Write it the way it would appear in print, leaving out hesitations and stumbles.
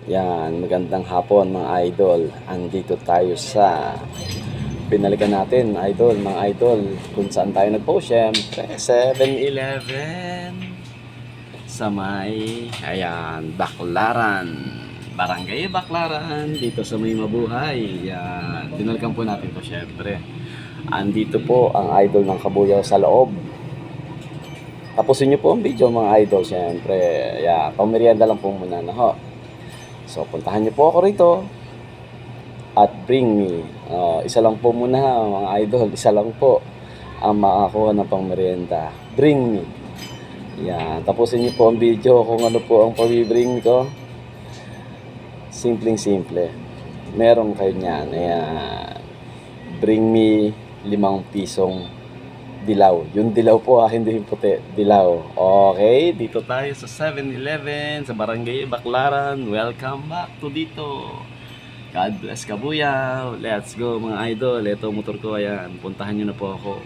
Yan, magandang hapon mga idol. Andito tayo sa pinalikan natin, idol, mga idol. Kung saan tayo nagpo, syempre, 7-Eleven. Sa may, ayan, Baclaran. Barangay Baclaran, dito sa may Mabuhay. Yan, pinalikan po natin to syempre. Andito po ang idol ng Kabuyaw sa loob. Tapusin nyo po ang video mga idol, syempre. Yan, pamerienda lang po muna na ho. So, puntahan niyo po ako rito at bring me. Isa lang po muna mga idol. Isa lang po ang makakuha ng pangmerienda. Bring me. Yan. Tapusin niyo po ang video kung ano po ang pabibring ko. Simpleng simple. Meron kayo niyan. Ayan. Bring me 5 pisong dilaw. Yung dilaw po hindi yung puti. Dilaw. Okay, dito tayo sa 7-Eleven sa Barangay Baclaran. Welcome back to dito. God bless Kabuyaw. Let's go mga idol. Ito motor ko, ayan. Puntahan nyo na po ako.